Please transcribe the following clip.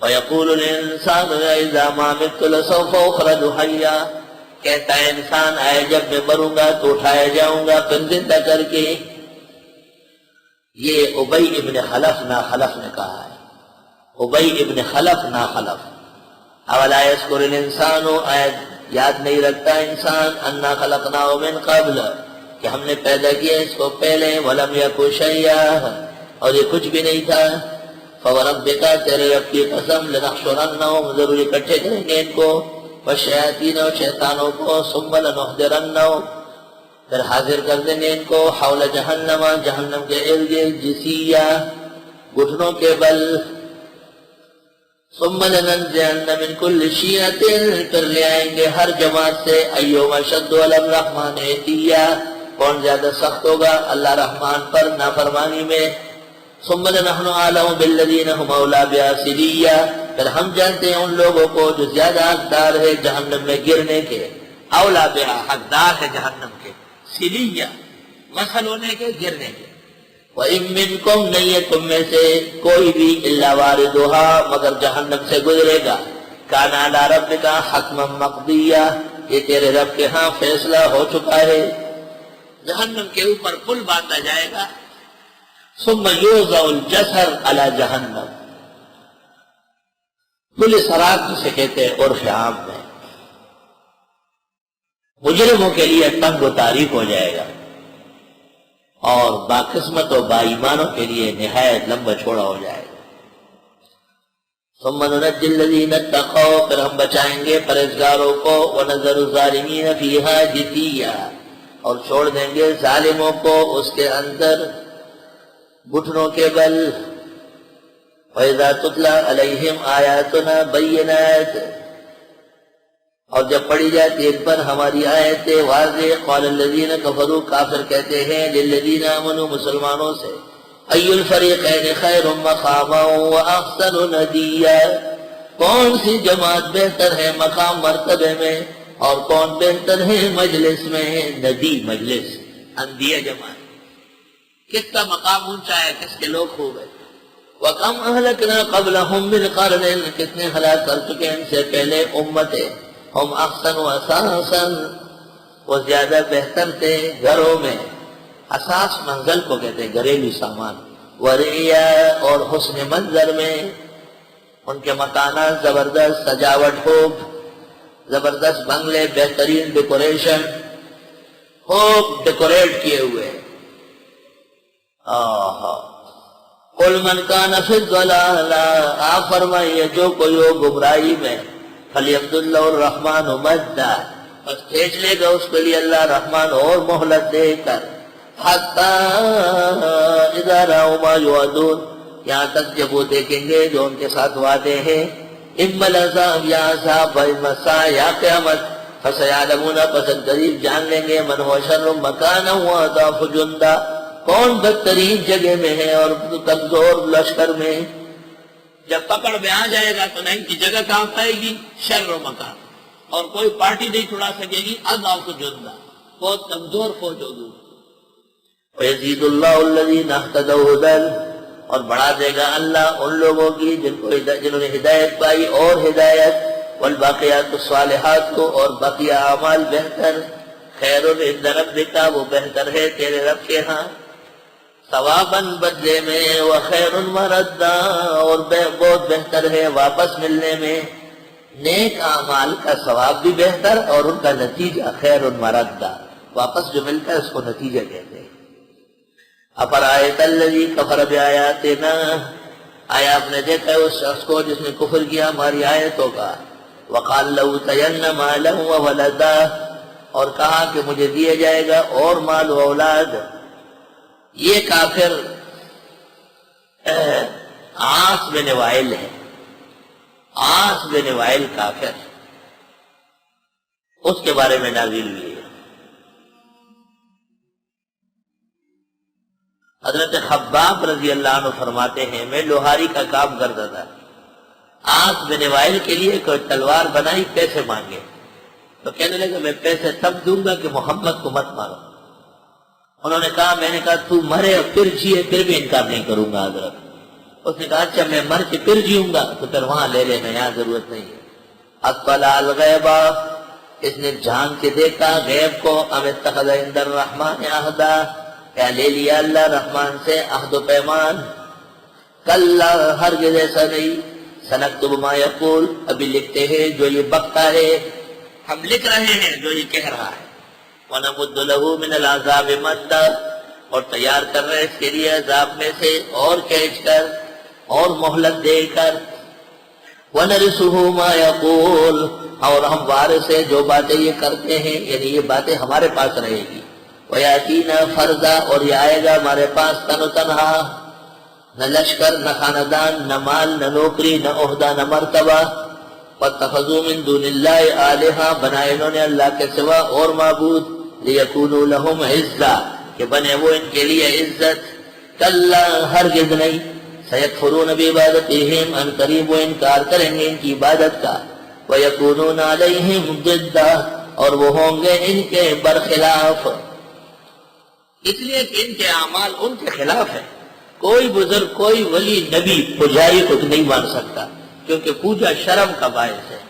وَيَقُولُ الْإِنسَانُ إِذَا مَا مِتُّ لَسَوْفَ أُخْرَجُ حَيًّا، کہتا ہے انسان آئے جب میں مروں گا تو اٹھایا جاؤں گا پھر زندہ کر کے۔ یہ ابی ابن خلف ناخلف نے کہا ہے، ابی ابن خلف ناخلف۔ اولا یذکر الانسان، آیت یاد نہیں رکھتا انسان، انا خلقناہ من قبل، کہ ہم نے پیدا کیا اس کو پہلے، ولم یک شیئا، اور یہ کچھ بھی نہیں تھا۔ فوربک، تیرے رب کی قسم، لنحشرنہم، ضرور اکٹھے کریں گے ان کو، والشیاطین، اور شیطانوں کو، ثم لنحضرنہم، پھر حاضر کر دیں گے ان کو، حول جہنم، جہنم کے ارد گرد، جثیا، گھٹنوں کے بل، ثم لننزعن من کل شیعۃ، پھر لے آئیں گے ہر جماعت سے، ایہم اشد علی الرحمن عتیا، کون زیادہ سخت ہوگا اللہ رحمان پر نافرمانی میں۔ ثم لنحن اعلم بالذین هم اولی بها، پھر ہم جانتے ہیں ان لوگوں کو جو زیادہ حقدار ہے جہنم میں گرنے کے، اولی بها، حقدار ہے جہنم کے، سلیہ، مسل ہونے کے، گرنے کے۔ وَإِن مِّنكُمْ، نہیں ہے تم میں سے کوئی بھی، إِلَّا وَارِدُهَا، مگر جہنم سے گزرے گا، كَانَ عَلَىٰ رَبِّكَ حَتْمًا مَقْضِيًّا، یہ تیرے رب کے ہاں فیصلہ ہو چکا ہے۔ جہنم کے اوپر پل باندھا جائے گا، ثم يوضع الجسر على جہنم، پل صراط جسے کہتے ہیں عرف عام میں، مجرموں کے لیے تنگ و تاریک ہو جائے گا، اور باقسمت و با ایمانوں کے لیے نہایت لمبا چوڑا ہو جائے گا۔ ثم ننجی الذین اتقوا، پھر ہم بچائیں گے پرہیزگاروں کو، ونذر الظالمین فیہا جثیا، اور چھوڑ دیں گے ظالموں کو اس کے اندر گھٹنوں کے بل۔ وَإِذَا تُتْلَىٰ عَلَيْهِمْ آيَاتُنَا بَيِّنَاتٍ، اور جب پڑھی جاتی ان پر ہماری آیتیں واضح، قال الذین کفروا، کافر کہتے ہیں، للذین آمنوا، مسلمانوں سے، ای الفریقین خیر مقاما واحسن ندیا، کون سی جماعت بہتر ہے مقام مرتبے میں، اور کون بہتر ہے مجلس میں، ندی مجلس، اندیہ جماعت، کس کا مقام اونچا ہے، کس کے لوگ خوب ہیں۔ وَكَمْ أَهْلَكْنَا قَبْلَهُمْ مِنْ قَرْنٍ، کتنے ہلاک کر چکے ان سے پہلے امتیں، ہم احسن و اساسا، وہ زیادہ بہتر تھے گھروں میں، اساس منزل کو کہتے ہیں، گھریلو سامان، ورعیا، اور حسن منظر میں، ان کے مکانات زبردست، سجاوٹ خوب، زبردست بنگلے، بہترین ڈیکوریشن، خوب ڈیکوریٹ کیے ہوئے۔ قل من کان فی الضلال، آپ فرمائیے جو کوئی ہو گمراہی میں، فلیمدد لہ الرحمن مدا، بس کھینچ لے گا اس کے لیے اللہ رحمان اور مہلت دے کر، حتی اذا رأوا ما یوعدون، یہاں تک جب وہ دیکھیں گے جو ان کے ساتھ وعدے ہیں، اما العذاب، یا عذاب، و اما الساعة، یا قیامت، فسیعلمون، پس قریب جان لیں گے، من هو شر مکانا واضعف جندا، کون بدترین جگہ میں ہے اور کمزور لشکر میں۔ جب پکڑ میں آ جائے گا تو نہ ان کی جگہ کہاں پائے گی، شر و مکان، اور کوئی پارٹی نہیں چھڑا سکے گی، اضعف جندا، بہت کمزور فوج ہوگی۔ وَيَزِيدُ اللَّهُ الَّذِينَ اهْتَدَوْا هُدًى، اور بڑھا دے گا اللہ ان لوگوں کی جنہوں نے ہدایت پائی اور ہدایت، والباقیات الصالحات کو، اور بقیہ اعمال بہتر، خیر عند ربک، وہ بہتر ہے تیرے رب کے ہاں، ثواباً بدلے میں، وخیر مردا، اور بہت بہتر ہے واپس ملنے میں، نیک اعمال کا ثواب بھی بہتر اور ان کا نتیجہ خیر مردا، واپس جو ملتا ہے اس کو نتیجہ کہتے ہیں۔ افرأیت الذی کفر بآیاتنا، آیا آپ نے دیکھا اس شخص کو جس نے کفر کیا ہماری آیتوں کا، وقال لأوتین مالا وولدا، اور کہا کہ مجھے دیا جائے گا اور مال و اولاد۔ یہ کافر عاص بن وائل ہے، عاص بن وائل کافر، اس کے بارے میں نازل ہوئی ہے۔ حضرت خباب رضی اللہ عنہ فرماتے ہیں، میں لوہاری کا کام کرتا تھا، عاص بن وائل کے لیے کوئی تلوار بنائی، پیسے مانگے، تو کہنے لگا میں پیسے تب دوں گا کہ محمد کو مت مارو۔ انہوں نے کہا، میں نے کہا تو مرے اور پھر جیے پھر بھی انکار نہیں کروں گا حضرت۔ اس نے کہا اچھا میں مر کے پھر جیوں گا تو پھر وہاں لے لینا، یہاں ضرورت نہیں ہے۔ اطلع الغیبا، اس نے جھانک کے دیکھا غیب کو، ام اتخذ عند الرحمن عہدا، کیا لے لیا اللہ رحمان سے عہد و پیمان؟ کلا، ہرگز ایسا نہیں، سنکتب ما یقول، ابھی لکھتے ہیں جو یہ بکتا ہے، ہم لکھ رہے ہیں جو یہ کہہ رہا ہے، وَنَمُدُّ لَهُ مِنَ الْعَذَابِ مَدًّا، اور تیار کر رہے اس کے لیے عذاب میں سے اور کھینچ کر اور مہلت دے کر، وَنَرِثُهُ مَا يَقُولُ، اور ہم وارث ہیں جو باتیں یہ کرتے ہیں، یعنی یہ باتیں ہمارے پاس رہے گی، وَيَأْتِينَا فَرْدًا، اور یہ آئے گا ہمارے پاس تن و تنہا، نہ لشکر، نہ خاندان، نہ مال، نہ نوکری، نہ عہدہ، نہ مرتبہ۔ وَاتَّخَذُوا مِن دُونِ اللَّهِ آلِهَةً، بنائے انہوں نے اللہ کے سوا اور معبود، لِيَكُونُوا لَهُمْ عِزًّا، کہ بنے وہ ان کے لیے عزت۔ کلا، ہرگز نہیں، سَيَكْفُرُونَ بِعِبَادَتِهِمْ، ان قریب وہ انکار کریں گے ان کی عبادت کا، وَيَكُونُونَ عَلَيْهِمْ ضِدًّا، اور وہ ہوں گے ان کے برخلاف، اس لیے کہ ان کے اعمال ان کے خلاف ہے۔ کوئی بزرگ، کوئی ولی، نبی پجاری کو نہیں مان سکتا، کیونکہ پوجا شرم کا باعث ہے۔